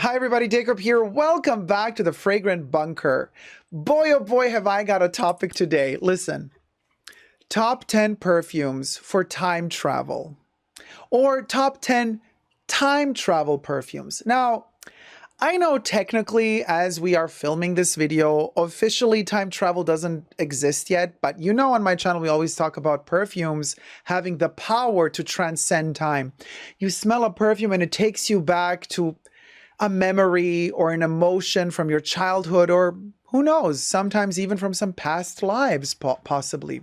Hi everybody, Dacob here. Welcome back to the Fragrant Bunker. Boy, oh boy, have I got a topic today. Listen, top 10 perfumes for time travel, or top 10 time travel perfumes. Now, I know technically as we are filming this video, officially time travel doesn't exist yet, but you know on my channel we always talk about perfumes having the power to transcend time. You smell a perfume and it takes you back to a memory or an emotion from your childhood, or who knows, sometimes even from some past lives, possibly.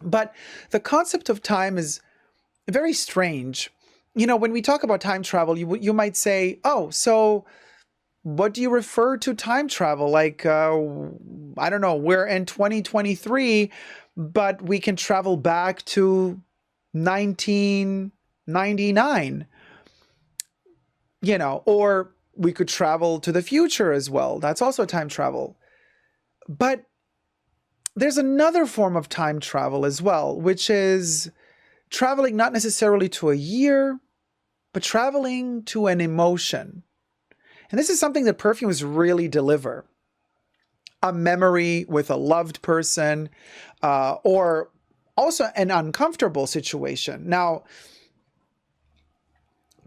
But the concept of time is very strange. You know, when we talk about time travel, you might say, oh, so what do you refer to time travel? Like, I don't know, we're in 2023, but we can travel back to 1999. You know, or we could travel to the future as well. That's also time travel. But there's another form of time travel as well, which is traveling not necessarily to a year, but traveling to an emotion. And this is something that perfumes really deliver. A memory with a loved person, or also an uncomfortable situation. Now,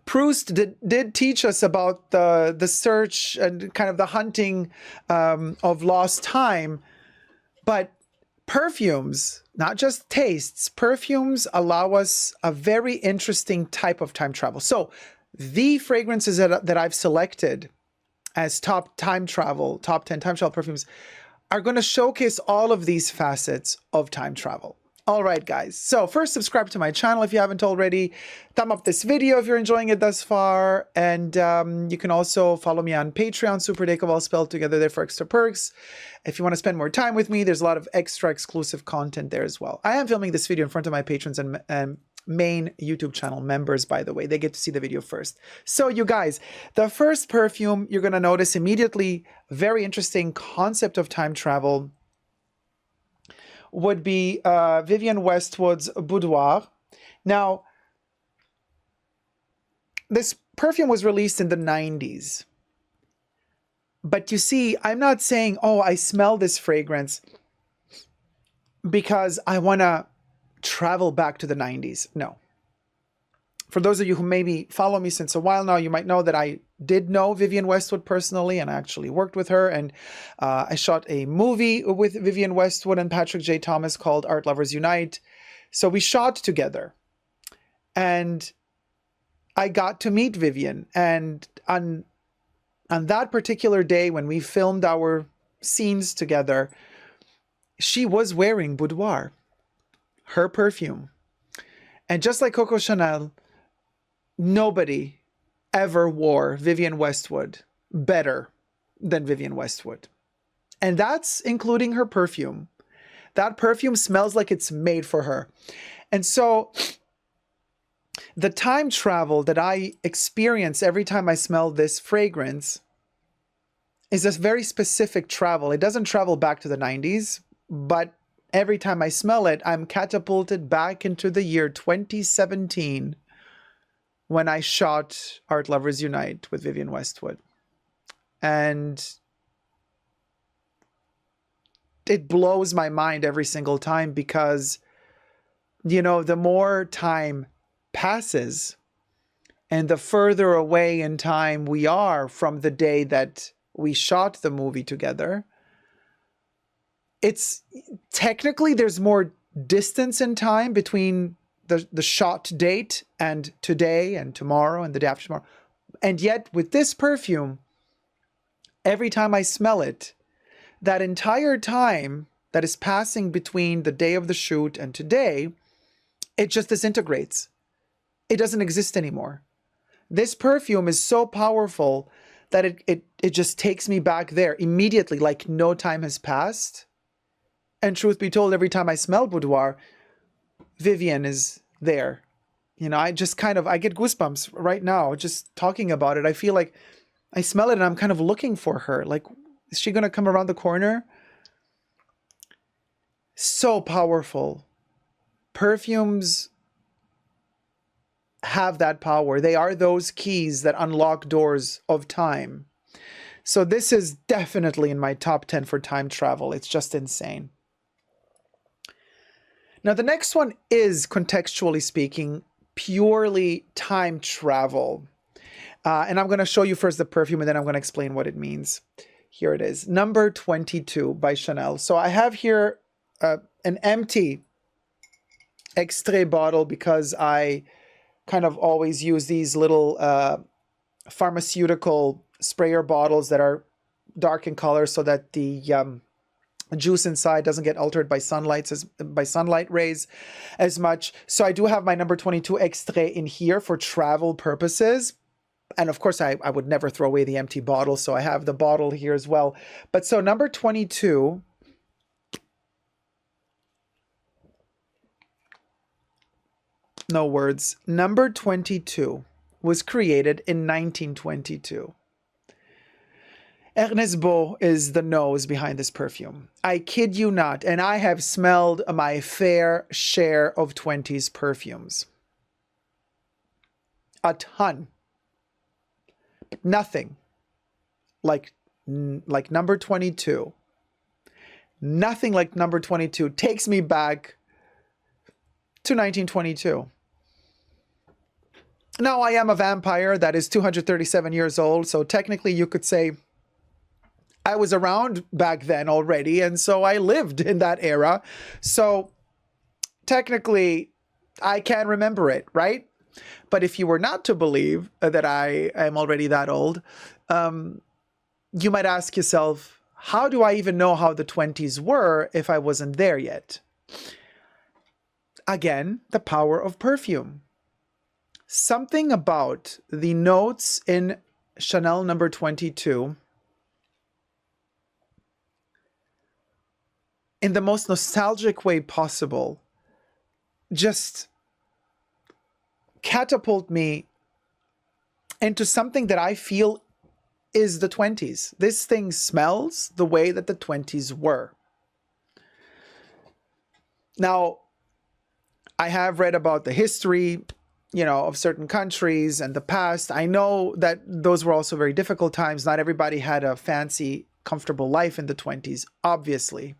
Proust did teach us about the search and kind of the hunting of lost time, but perfumes, not just tastes, perfumes allow us a very interesting type of time travel. So the fragrances that I've selected as top 10 time travel perfumes are going to showcase all of these facets of time travel. All right, guys. So first, subscribe to my channel if you haven't already. Thumb up this video if you're enjoying it thus far. And you can also follow me on Patreon, superdacob, all spelled together there for extra perks. If you want to spend more time with me, there's a lot of extra exclusive content there as well. I am filming this video in front of my patrons and main YouTube channel members, by the way. They get to see the video first. So you guys, the first perfume you're going to notice immediately, very interesting concept of time travel, would be Vivian Westwood's Boudoir. Now, this perfume was released in the 90s. But you see, I'm not saying, oh, I smell this fragrance because I want to travel back to the 90s. No. For those of you who maybe follow me since a while now, you might know that I did know Vivian Westwood personally, and I actually worked with her. And I shot a movie with Vivian Westwood and Patrick J. Thomas called Art Lovers Unite. So we shot together. And I got to meet Vivian. And on that particular day when we filmed our scenes together, she was wearing Boudoir, her perfume. And just like Coco Chanel, nobody ever wore Vivian Westwood better than Vivian Westwood. And that's including her perfume. That perfume smells like it's made for her. And so the time travel that I experience every time I smell this fragrance is a very specific travel. It doesn't travel back to the 90s, but every time I smell it, I'm catapulted back into the year 2017 when I shot Art Lovers Unite with Vivian Westwood. And it blows my mind every single time because, you know, the more time passes and the further away in time we are from the day that we shot the movie together, it's technically there's more distance in time between the shot date and today and tomorrow and the day after tomorrow. And yet with this perfume, every time I smell it, that entire time that is passing between the day of the shoot and today, it just disintegrates. It doesn't exist anymore. This perfume is so powerful that it just takes me back there immediately, like no time has passed. And truth be told, every time I smell Boudoir, Vivian is there. You know, I just kind of, I get goosebumps right now just talking about it. I feel like I smell it and I'm kind of looking for her. Like, is she going to come around the corner? So powerful. Perfumes have that power. They are those keys that unlock doors of time. So this is definitely in my top 10 for time travel. It's just insane. Now, the next one is, contextually speaking, purely time travel. And I'm going to show you first the perfume, and then I'm going to explain what it means. Here it is. Number 22 by Chanel. So I have here an empty extrait bottle because I kind of always use these little pharmaceutical sprayer bottles that are dark in color so that the juice inside doesn't get altered by sunlight rays as much. So I do have my number 22 extrait in here for travel purposes. And of course, I would never throw away the empty bottle, so I have the bottle here as well. But so number 22, no words, number 22 was created in 1922. Ernest Beau is the nose behind this perfume. I kid you not, and I have smelled my fair share of 20s perfumes. A ton. But nothing like number 22. Nothing like number 22 takes me back to 1922. Now, I am a vampire that is 237 years old, so technically you could say I was around back then already, and so I lived in that era. So technically, I can remember it, right? But if you were not to believe that I am already that old, you might ask yourself, how do I even know how the 20s were if I wasn't there yet? Again, the power of perfume. Something about the notes in Chanel number 22, in the most nostalgic way possible, just catapult me into something that I feel is the 20s. This thing smells the way that the 20s were. Now, I have read about the history, of certain countries and the past. I know that those were also very difficult times. Not everybody had a fancy, comfortable life in the 20s, obviously.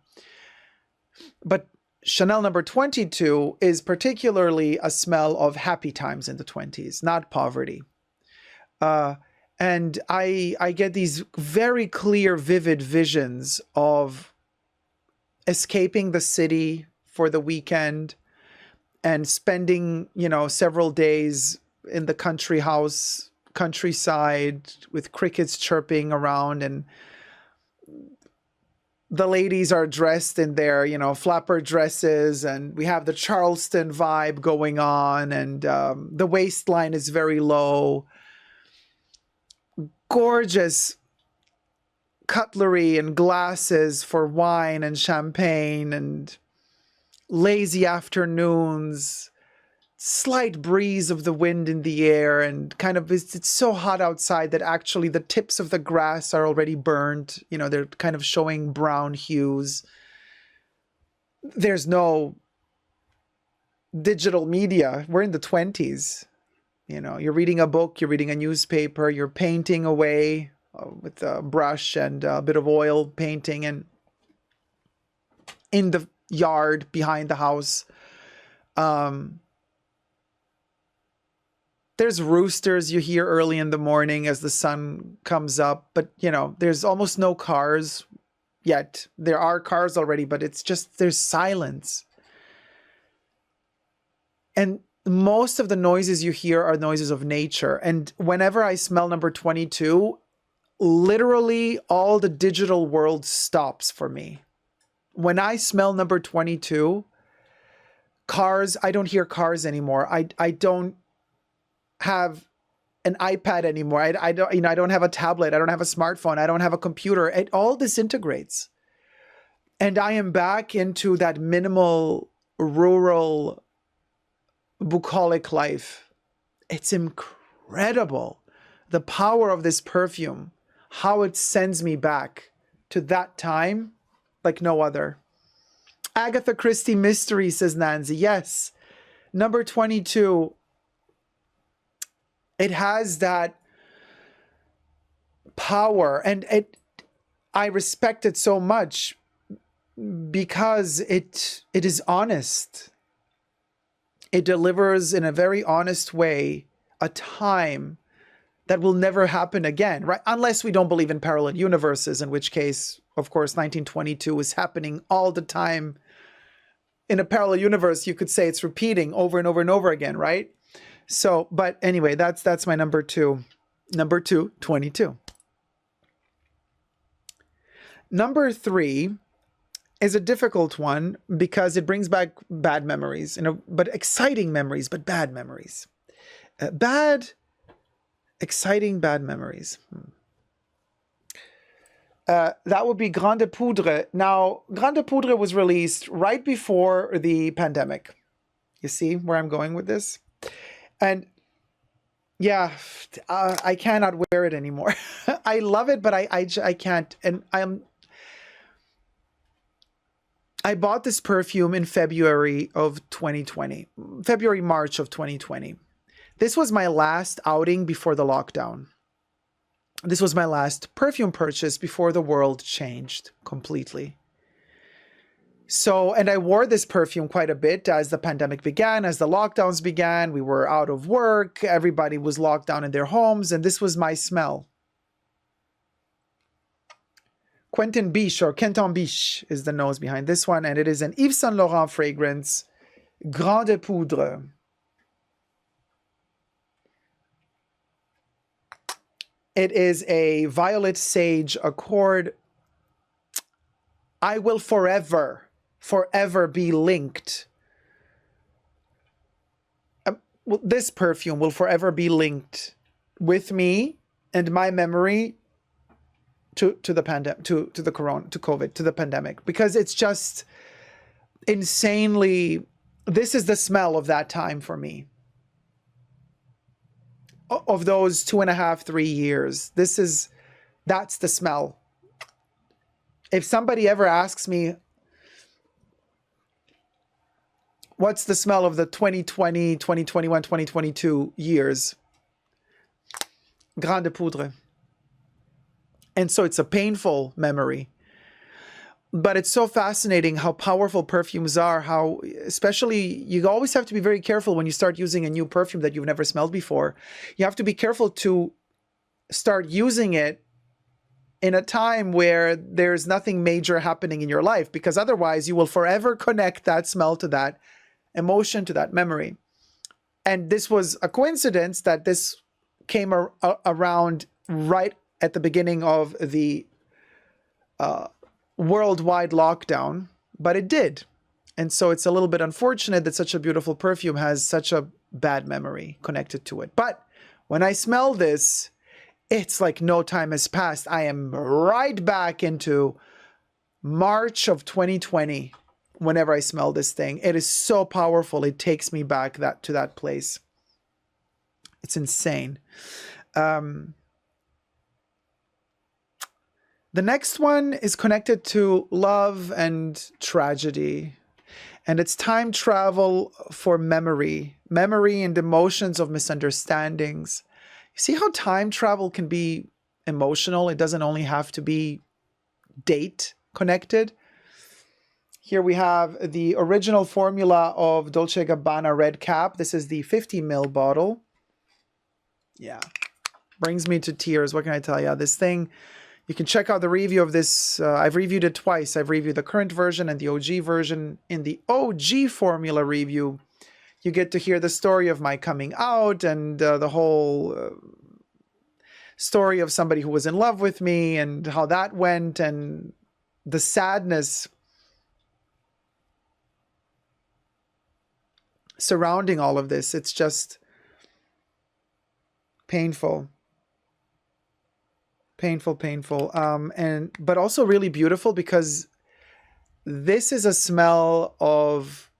But Chanel number 22 is particularly a smell of happy times in the 20s, not poverty. And I get these very clear, vivid visions of escaping the city for the weekend and spending, several days in the countryside with crickets chirping around, and the ladies are dressed in their, flapper dresses, and we have the Charleston vibe going on, and the waistline is very low. Gorgeous cutlery and glasses for wine and champagne, and lazy afternoons, slight breeze of the wind in the air, and kind of it's so hot outside that actually the tips of the grass are already burned. They're kind of showing brown hues. There's no digital media. We're in the 20s. You're reading a book, you're reading a newspaper, you're painting away with a brush and a bit of oil painting, and in the yard behind the house. There's roosters you hear early in the morning as the sun comes up, but there's almost no cars yet. There are cars already, but it's just, there's silence. And most of the noises you hear are noises of nature. And whenever I smell number 22, literally all the digital world stops for me. When I smell number 22, cars, I don't hear cars anymore. I don't have an iPad anymore. I don't have a tablet. I don't have a smartphone. I don't have a computer. It all disintegrates. And I am back into that minimal, rural, bucolic life. It's incredible. The power of this perfume, how it sends me back to that time like no other. Agatha Christie mystery, says Nancy. Yes. Number 22 It has that power, and I respect it so much because it is honest. It delivers in a very honest way a time that will never happen again, right? Unless we don't believe in parallel universes, in which case, of course, 1922 is happening all the time. In a parallel universe, you could say it's repeating over and over and over again, right? So, but anyway, that's my number two. Number two, 22. Number three is a difficult one because it brings back bad memories, but exciting memories, but bad memories. Exciting bad memories. That would be Grande Poudre. Now, Grande Poudre was released right before the pandemic. You see where I'm going with this? And yeah, I cannot wear it anymore. I love it, but I can't. And I bought this perfume in February of 2020, March of 2020. This was my last outing before the lockdown. This was my last perfume purchase before the world changed completely. So, and I wore this perfume quite a bit as the pandemic began, as the lockdowns began. We were out of work. Everybody was locked down in their homes, and this was my smell. Quentin Biche, or Quentin Biche, is the nose behind this one, and it is an Ives Saint Laurent fragrance, Grande Poudre. It is a violet sage accord. I will forever be linked. This perfume will forever be linked with me and my memory to the pandemic, to the corona, to COVID, to the pandemic, because it's just insanely. This is the smell of that time for me. Of those 2.5, 3 years, that's the smell. If somebody ever asks me, what's the smell of the 2020, 2021, 2022 years? Grande Poudre. And so it's a painful memory. But it's so fascinating how powerful perfumes are, how especially you always have to be very careful when you start using a new perfume that you've never smelled before. You have to be careful to start using it in a time where there's nothing major happening in your life, because otherwise you will forever connect that smell to that emotion, to that memory. And this was a coincidence that this came around right at the beginning of the worldwide lockdown, but it did. And so it's a little bit unfortunate that such a beautiful perfume has such a bad memory connected to it. But when I smell this, it's like no time has passed. I am right back into March of 2020 whenever I smell this thing. It is so powerful. It takes me back to that place. It's insane. The next one is connected to love and tragedy, and it's time travel for memory and emotions of misunderstandings. You see how time travel can be emotional? It doesn't only have to be date connected. Here we have the original formula of Dolce Gabbana Red Cap. This is the 50 ml bottle. Yeah, brings me to tears. What can I tell you? This thing, you can check out the review of this. I've reviewed it twice. I've reviewed the current version and the OG version. In the OG formula review, you get to hear the story of my coming out and the whole story of somebody who was in love with me and how that went and the sadness surrounding all of this. It's just painful. Painful. But also really beautiful, because this is a smell of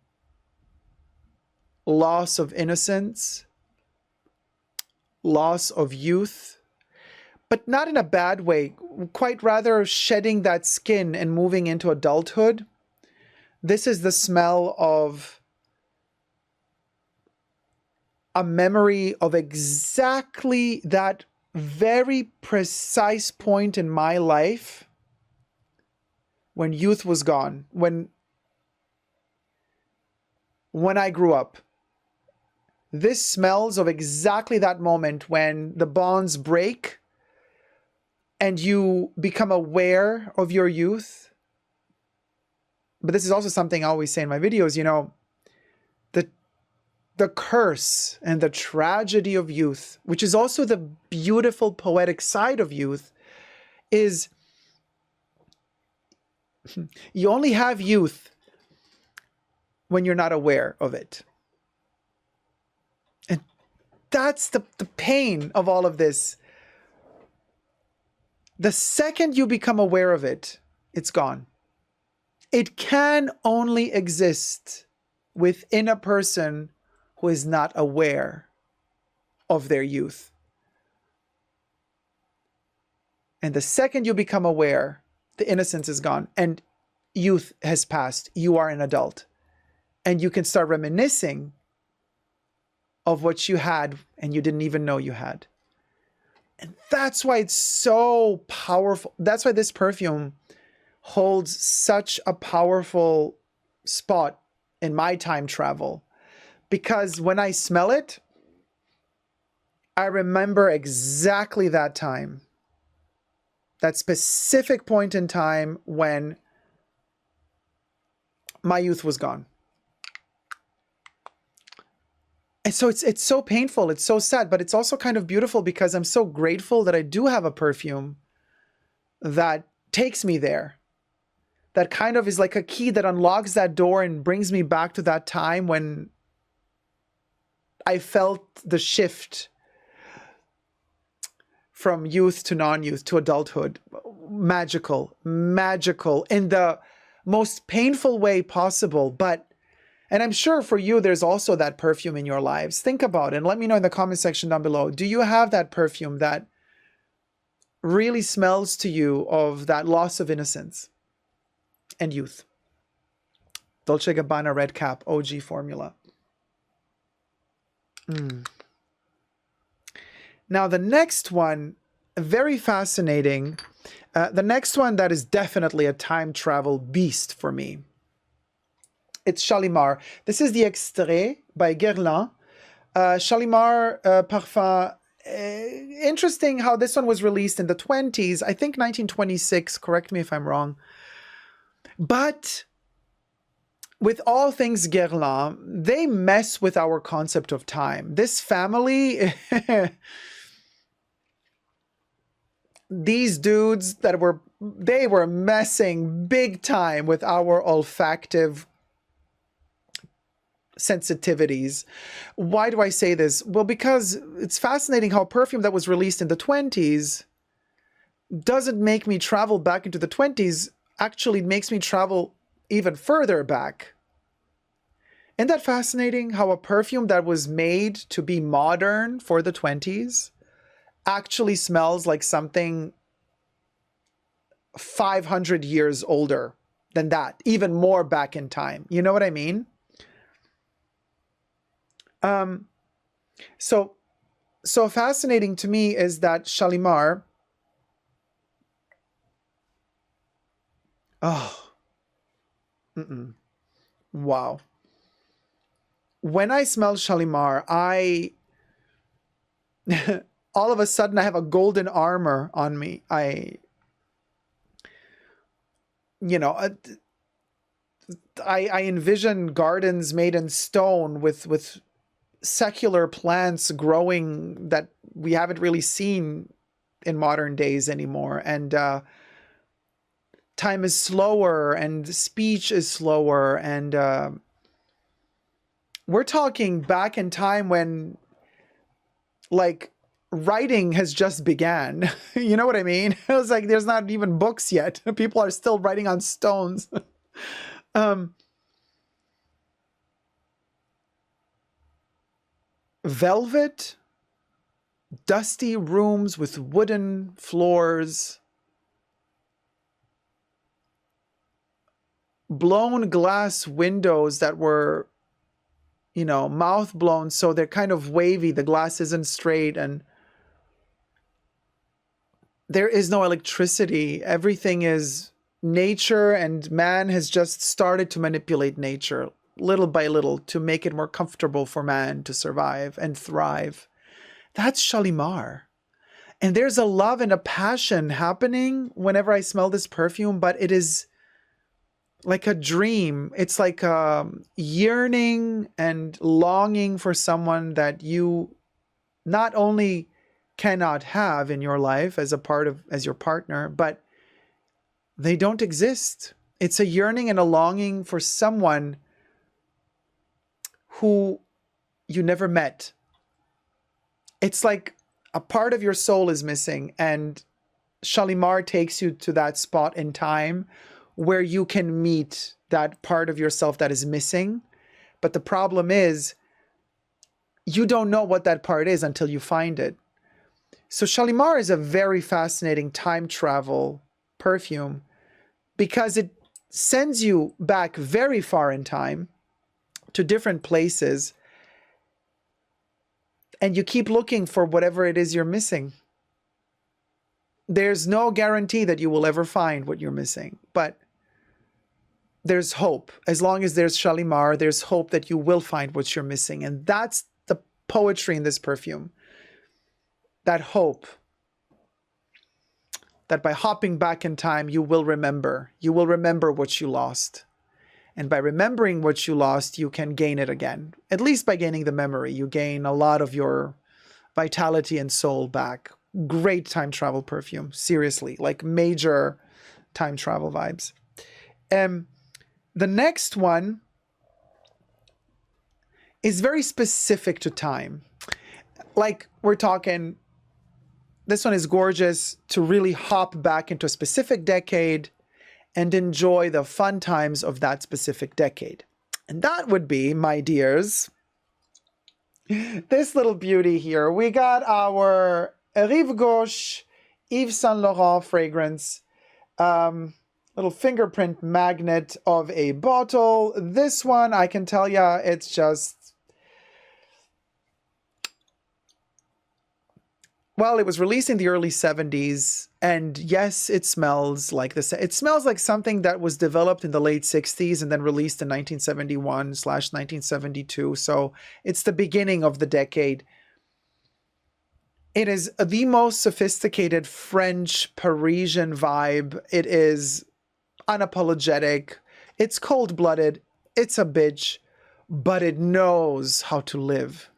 loss of innocence, loss of youth, but not in a bad way, quite rather shedding that skin and moving into adulthood. This is the smell of a memory of exactly that very precise point in my life when youth was gone, when I grew up. This smells of exactly that moment when the bonds break and you become aware of your youth. But this is also something I always say in my videos, you know, the curse and the tragedy of youth, which is also the beautiful poetic side of youth, is you only have youth when you're not aware of it. And that's the pain of all of this. The second you become aware of it, it's gone. It can only exist within a person who is not aware of their youth. And the second you become aware, the innocence is gone and youth has passed. You are an adult. And you can start reminiscing of what you had and you didn't even know you had. And that's why it's so powerful. That's why this perfume holds such a powerful spot in my time travel. Because when I smell it, I remember exactly that time. That specific point in time when my youth was gone. And so it's so painful, it's so sad, but it's also kind of beautiful because I'm so grateful that I do have a perfume that takes me there. That kind of is like a key that unlocks that door and brings me back to that time when I felt the shift from youth to non-youth to adulthood. Magical, magical in the most painful way possible. And I'm sure for you, there's also that perfume in your lives. Think about it and let me know in the comment section down below. Do you have that perfume that really smells to you of that loss of innocence and youth? Dolce Gabbana Red Cap, OG formula. Now, the next one, very fascinating. The next one that is definitely a time travel beast for me. It's Shalimar. This is the Extrait by Guerlain. Shalimar Parfum. Interesting how this one was released in the 20s. I think 1926. Correct me if I'm wrong. But with all things Guerlain, they mess with our concept of time. This family, these dudes they were messing big time with our olfactive sensitivities. Why do I say this? Well, because it's fascinating how perfume that was released in the 20s doesn't make me travel back into the 20s, actually makes me travel even further back. Isn't that fascinating how a perfume that was made to be modern for the 20s actually smells like something 500 years older than that, even more back in time. You know what I mean? So fascinating to me is that Shalimar, wow. When I smell Shalimar, all of a sudden I have a golden armor on me. I envision gardens made in stone with secular plants growing that we haven't really seen in modern days anymore. And time is slower and speech is slower. And we're talking back in time when, like, writing has just began. You know what I mean? It was like there's not even books yet. People are still writing on stones. Velvet, dusty rooms with wooden floors, blown glass windows that were you know, mouth blown, so they're kind of wavy. The glass isn't straight, and there is no electricity. Everything is nature, and man has just started to manipulate nature little by little to make it more comfortable for man to survive and thrive. That's Shalimar. And there's a love and a passion happening whenever I smell this perfume, but it is like a dream. It's like yearning and longing for someone that you not only cannot have in your life as your partner, but they don't exist. It's a yearning and a longing for someone who you never met. It's like a part of your soul is missing, and Shalimar takes you to that spot in time where you can meet that part of yourself that is missing. But the problem is, you don't know what that part is until you find it. So Shalimar is a very fascinating time travel perfume because it sends you back very far in time to different places, and you keep looking for whatever it is you're missing. There's no guarantee that you will ever find what you're missing, but there's hope. As long as there's Shalimar, there's hope that you will find what you're missing. And that's the poetry in this perfume. That hope that by hopping back in time, you will remember. You will remember what you lost. And by remembering what you lost, you can gain it again. At least by gaining the memory, you gain a lot of your vitality and soul back. Great time travel perfume. Seriously, like major time travel vibes. The next one is very specific to time. Like we're talking, this one is gorgeous to really hop back into a specific decade and enjoy the fun times of that specific decade. And that would be, my dears, this little beauty here. We got our Rive Gauche Ives Saint Laurent fragrance. Little fingerprint magnet of a bottle. This one, I can tell ya, it's just... Well, it was released in the early 70s, and yes, it smells like this. It smells like something that was developed in the late 60s and then released in 1971/1972. So it's the beginning of the decade. It is the most sophisticated French Parisian vibe. It is unapologetic. It's cold-blooded. It's a bitch, but it knows how to live.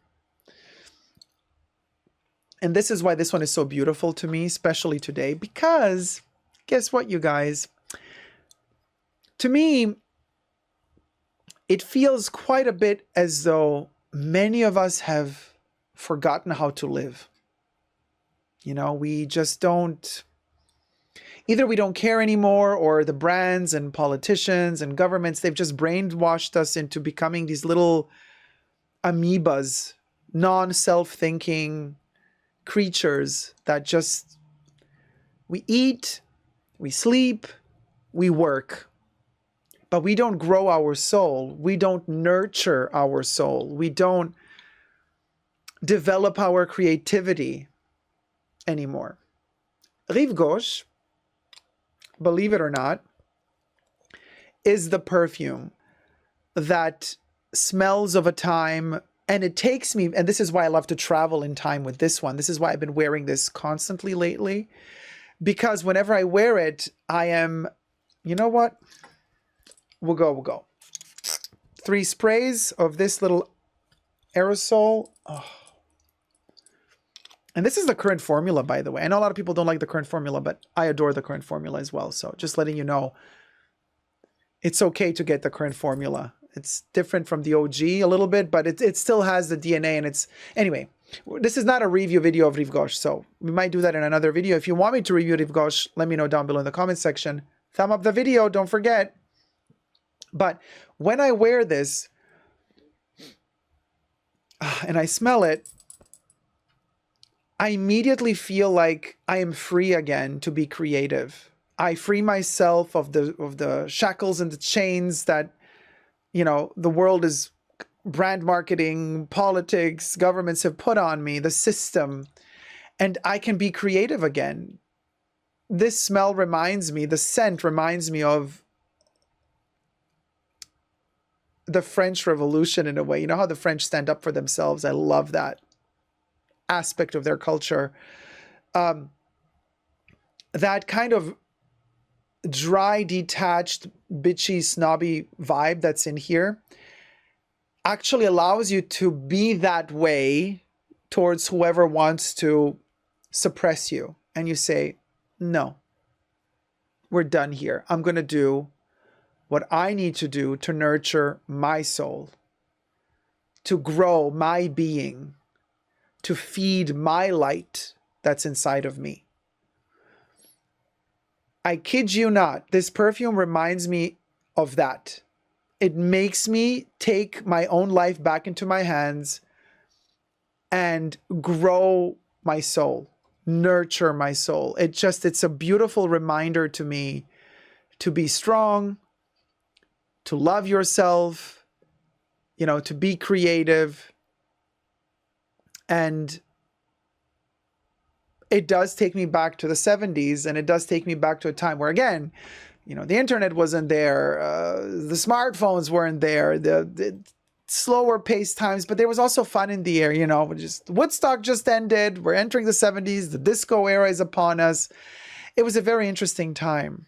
And this is why this one is so beautiful to me, especially today, because guess what, you guys? To me, it feels quite a bit as though many of us have forgotten how to live. You know, we just don't, either we don't care anymore, or the brands and politicians and governments, they've just brainwashed us into becoming these little amoebas, non-self-thinking creatures that just, we eat, we sleep, we work, but we don't grow our soul. We don't nurture our soul. We don't develop our creativity anymore. Rive Gauche, believe it or not, is the perfume that smells of a time. And it takes me, and this is why I love to travel in time with this one. This is why I've been wearing this constantly lately. Because whenever I wear it, I am, you know what? We'll go. 3 sprays of this little aerosol. Oh. And this is the current formula, by the way. I know a lot of people don't like the current formula, but I adore the current formula as well. So just letting you know, it's okay to get the current formula. It's different from the OG a little bit, but it still has the DNA, and it's... Anyway, this is not a review video of Rive Gauche, so we might do that in another video. If you want me to review Rive Gauche, let me know down below in the comment section. Thumb up the video, don't forget. But when I wear this, and I smell it, I immediately feel like I am free again to be creative. I free myself of the shackles and the chains that, you know, the world is brand marketing, politics, governments have put on me, the system, and I can be creative again. This smell reminds me, the scent reminds me of the French Revolution in a way. You know how the French stand up for themselves? I love that aspect of their culture. That kind of dry, detached, bitchy, snobby vibe that's in here actually allows you to be that way towards whoever wants to suppress you. And you say, no, we're done here. I'm going to do what I need to do to nurture my soul, to grow my being, to feed my light that's inside of me. I kid you not, this perfume reminds me of that. It makes me take my own life back into my hands and grow my soul, nurture my soul. It's a beautiful reminder to me to be strong, to love yourself, to be creative. And it does take me back to the 70s, and it does take me back to a time where, again, the internet wasn't there, the smartphones weren't there, the slower paced times, but there was also fun in the air. Just Woodstock just ended. We're entering the 70s. The disco era is upon us. It was a very interesting time.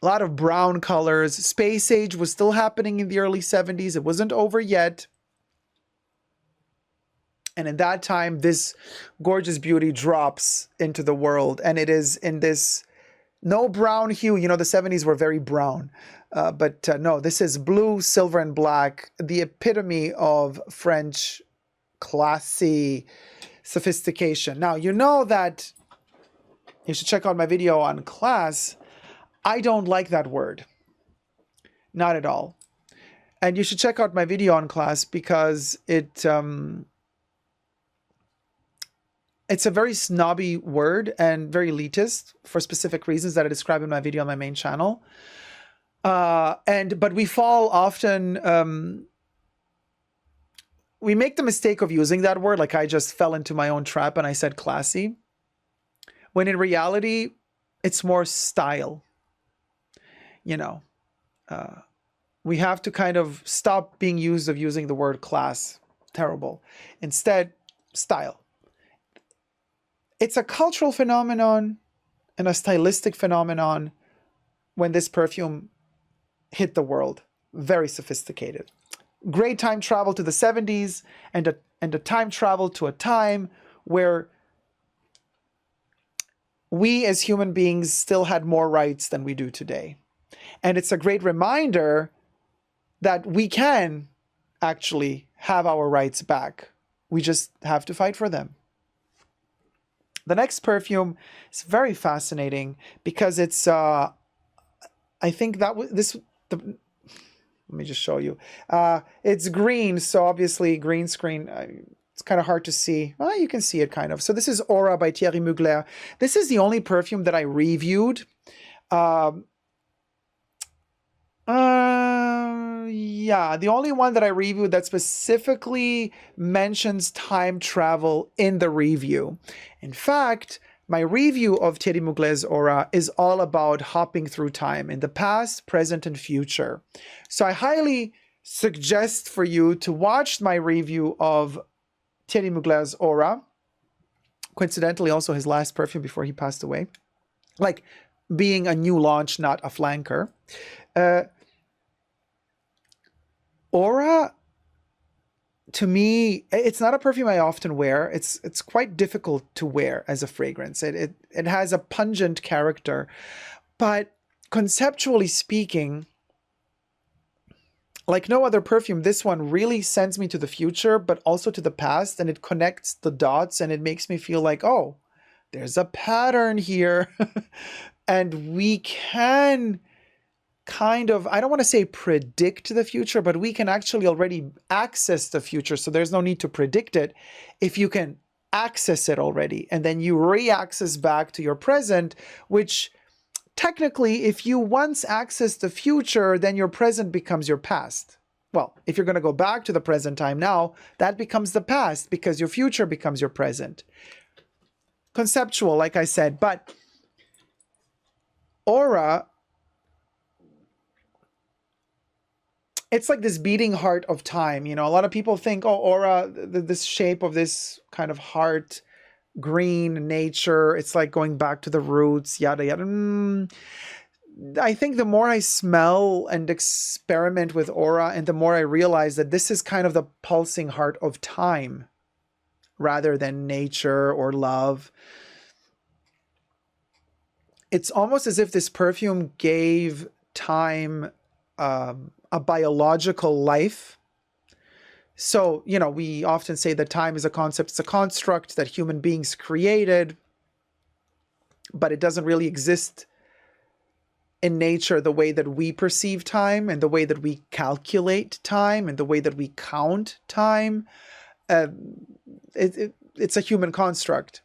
A lot of brown colors. Space age was still happening in the early 70s. It wasn't over yet. And in that time, this gorgeous beauty drops into the world. And it is in this no brown hue. The 70s were very brown. But no, this is blue, silver, and black. The epitome of French classy sophistication. Now, you know that you should check out my video on class. I don't like that word. Not at all. And you should check out my video on class because it's a very snobby word and very elitist for specific reasons that I describe in my video on my main channel. But we fall often, we make the mistake of using that word. Like I just fell into my own trap and I said classy, when in reality, it's more style. We have to kind of stop being using the word class. Terrible. Instead, style. It's a cultural phenomenon and a stylistic phenomenon when this perfume hit the world. Very sophisticated. Great time travel to the 70s and a time travel to a time where we as human beings still had more rights than we do today. And it's a great reminder that we can actually have our rights back. We just have to fight for them. The next perfume is very fascinating because it's, I think that let me just show you. It's green, so obviously green screen, it's kind of hard to see. Well, you can see it kind of. So this is Aura by Thierry Mugler. This is the only perfume that I reviewed. Yeah, the only one that I reviewed that specifically mentions time travel in the review. In fact, my review of Thierry Mugler's Aura is all about hopping through time in the past, present, and future. So I highly suggest for you to watch my review of Thierry Mugler's Aura. Coincidentally, also his last perfume before he passed away. Like being a new launch, not a flanker. Aura, to me, it's not a perfume I often wear. It's quite difficult to wear as a fragrance. It has a pungent character, but conceptually speaking, like no other perfume, this one really sends me to the future, but also to the past, and it connects the dots, and it makes me feel like, oh, there's a pattern here, and we can kind of, I don't want to say predict the future, but we can actually already access the future. So there's no need to predict it if you can access it already. And then you re-access back to your present, which technically, if you once access the future, then your present becomes your past. well, if you're going to go back to the present time now, that becomes the past because your future becomes your present. Conceptual, like I said, but aura, it's like this beating heart of time. You know, a lot of people think, oh, aura, this shape of this kind of heart, green nature, it's like going back to the roots, yada, yada. I think the more I smell and experiment with aura, and the more I realize that this is kind of the pulsing heart of time rather than nature or love. It's almost as if this perfume gave time a biological life. So, you know, we often say that time is a concept, it's a construct that human beings created, but it doesn't really exist in nature the way that we perceive time and the way that we calculate time and the way that we count time. It's a human construct.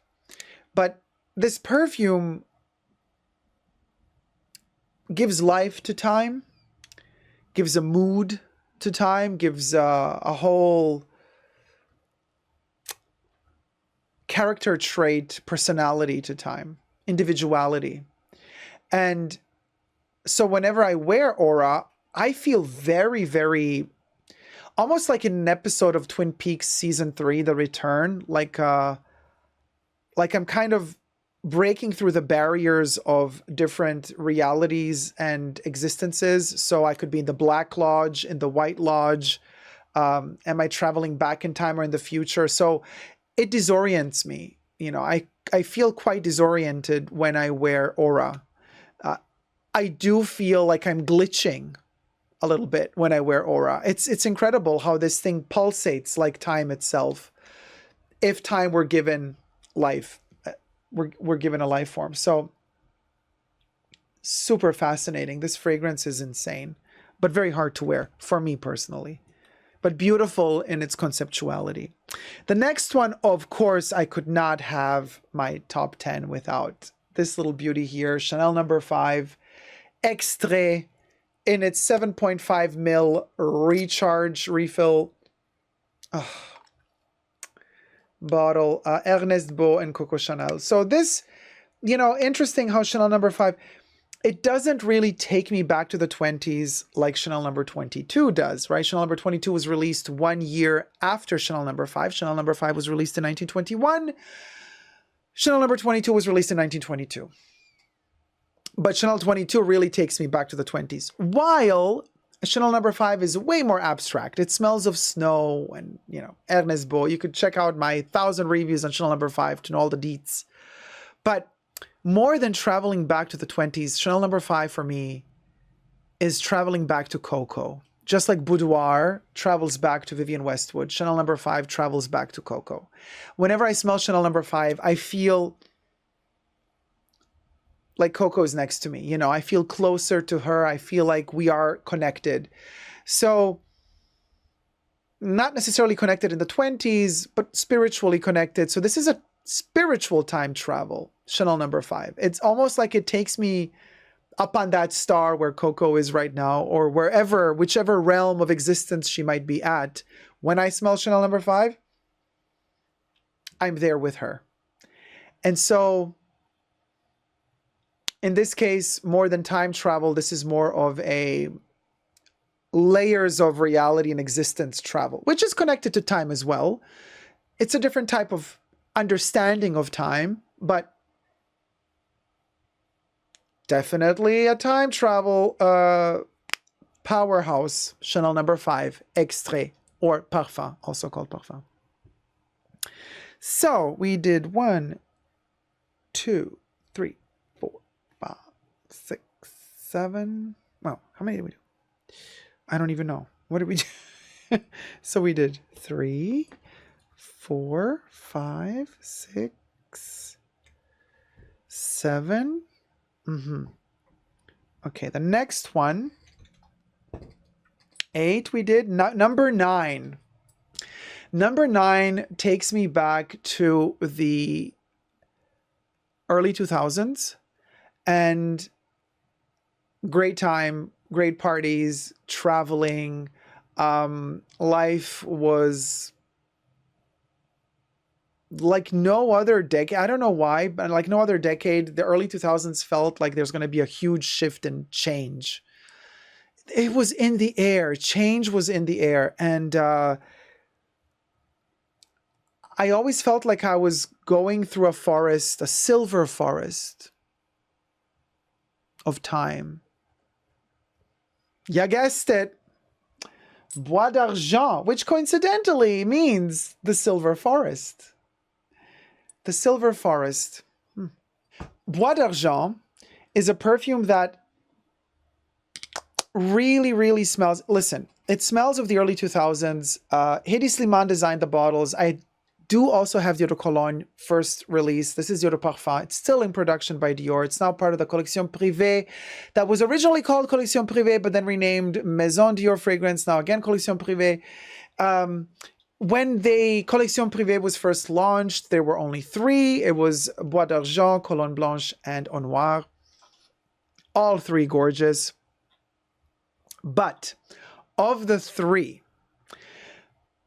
But this perfume gives life to time, gives a mood to time, gives a whole character trait, personality to time, individuality. And so whenever I wear aura, I feel very, very, almost like in an episode of Twin Peaks season 3, The Return, like I'm kind of breaking through the barriers of different realities and existences. So I could be in the Black Lodge, in the White Lodge. Am I traveling back in time or in the future? So it disorients me. You know, I feel quite disoriented when I wear aura. I do feel like I'm glitching a little bit when I wear aura. It's incredible how this thing pulsates like time itself. If time were given life, we're given a life form. So super fascinating. This fragrance is insane, but very hard to wear for me personally, but beautiful in its conceptuality. The next one, of course, I could not have my top 10 without this little beauty here, Chanel No. 5. Extrait in its 7.5 ml recharge refill bottle, Ernest Beau and Coco Chanel. So this, you know, interesting how Chanel No. 5, it doesn't really take me back to the 20s like Chanel No. 22 does, right? Chanel No. 22 was released 1 year after Chanel No. 5. Chanel No. 5 was released in 1921. Chanel No. 22 was released in 1922. But Chanel 22 really takes me back to the 20s. While Chanel No. 5 is way more abstract. It smells of snow and, you know, Ernest Beau. You could check out my 1,000 reviews on Chanel No. 5 to know all the deets. But more than traveling back to the 20s, Chanel No. 5 for me is traveling back to Coco. Just like Boudoir travels back to Vivian Westwood, Chanel No. 5 travels back to Coco. Whenever I smell Chanel No. 5, I feel like Coco is next to me. You know, I feel closer to her. I feel like we are connected. So not necessarily connected in the 20s, but spiritually connected. So this is a spiritual time travel, Chanel No. 5. It's almost like it takes me up on that star where Coco is right now, or wherever, whichever realm of existence she might be at. When I smell Chanel No. 5, I'm there with her. And so in this case, more than time travel, this is more of a layers of reality and existence travel, which is connected to time as well. It's a different type of understanding of time, but definitely a time travel powerhouse, Chanel No. 5, Extrait, or Parfum, also called Parfum. So we did 1, 2, 3, 4, 5, 6, 7. Well, how many did we do? I don't even know. What did we do? So we did 3, 4, 5, 6, 7. Okay, the next one, 8 we did. Number 9. Number 9 takes me back to the early 2000s and great time, great parties, traveling, Life was like no other decade. I don't know why, but like no other decade, the early 2000s felt like there's going to be a huge shift and change. It was in the air. Change was in the air. And I always felt like I was going through a forest, a silver forest of time. You guessed it. Bois d'Argent, which coincidentally means the silver forest. The silver forest. Bois d'Argent is a perfume that really, really smells. Listen, it smells of the early 2000s. Hedi Slimane designed the bottles. I do also have the Eau de Cologne first release. This is Eau de Parfum. It's still in production by Dior. It's now part of the Collection Privée that was originally called Collection Privée, but then renamed Maison Dior Fragrance. Now again, Collection Privée. When the Collection Privée was first launched, there were only 3. It was Bois d'Argent, Cologne Blanche, and Eau Noire. All 3 gorgeous. But of the 3,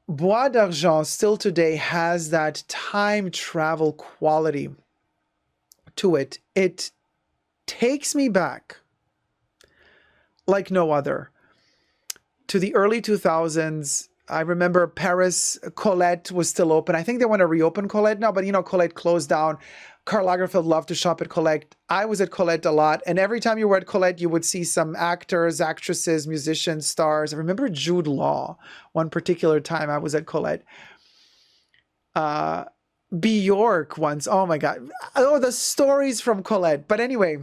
Bois d'Argent still today has that time travel quality to it. It takes me back like no other to the early 2000s. I remember Paris, Colette was still open. I think they want to reopen Colette now, but you know, Colette closed down. Karl Lagerfeld loved to shop at Colette. I was at Colette a lot. And every time you were at Colette, you would see some actors, actresses, musicians, stars. I remember Jude Law one particular time I was at Colette. Bjork once. Oh my God. Oh, the stories from Colette. But anyway,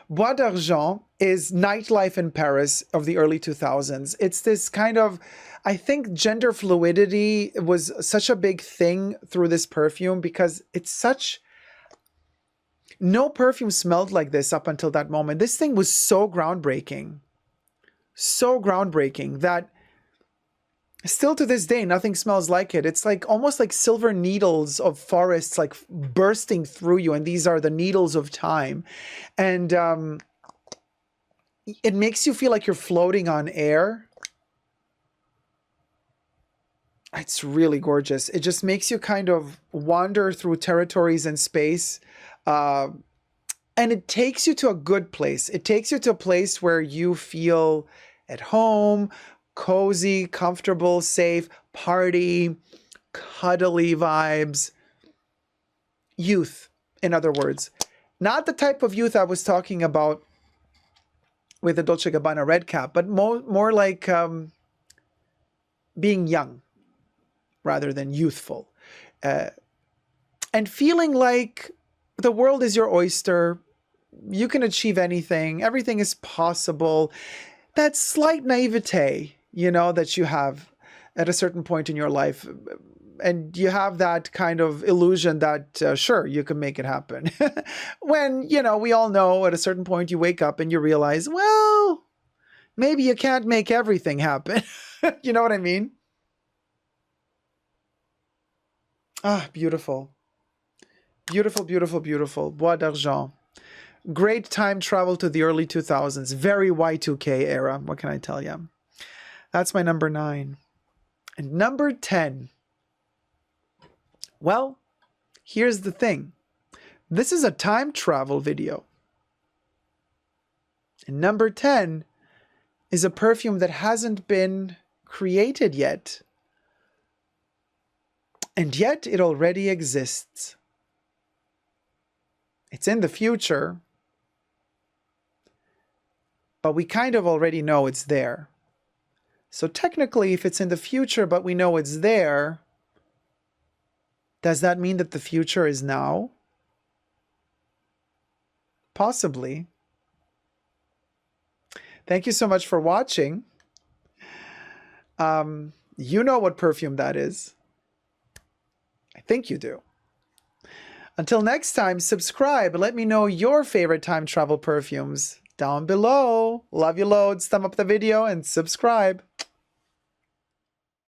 Bois d'Argent is nightlife in Paris of the early 2000s. It's this kind of, I think gender fluidity was such a big thing through this perfume because it's such, no perfume smelled like this up until that moment. This thing was so groundbreaking that still to this day, nothing smells like it. It's like almost like silver needles of forests like bursting through you. And these are the needles of time. And it makes you feel like you're floating on air. It's really gorgeous. It just makes you kind of wander through territories and space. And it takes you to a good place. It takes you to a place where you feel at home, cozy, comfortable, safe, party, cuddly vibes. Youth, in other words. Not the type of youth I was talking about with the Dolce Gabbana Red Cap, but more like being young rather than youthful. And feeling like the world is your oyster. You can achieve anything. Everything is possible. That slight naivete, you know, that you have at a certain point in your life. And you have that kind of illusion that, sure, you can make it happen. When, you know, we all know at a certain point you wake up and you realize, well, maybe you can't make everything happen. You know what I mean? Ah, beautiful. Beautiful, beautiful, beautiful. Bois d'Argent. Great time travel to the early 2000s. Very Y2K era. What can I tell you? That's my number 9. And number 10. Well, here's the thing. This is a time travel video. And number 10 is a perfume that hasn't been created yet. And yet it already exists. It's in the future, but we kind of already know it's there. So technically, if it's in the future, but we know it's there, does that mean that the future is now? Possibly. Thank you so much for watching. You know what perfume that is. I think you do. Until next time, subscribe and let me know your favorite time travel perfumes down below. Love you loads. Thumb up the video and subscribe.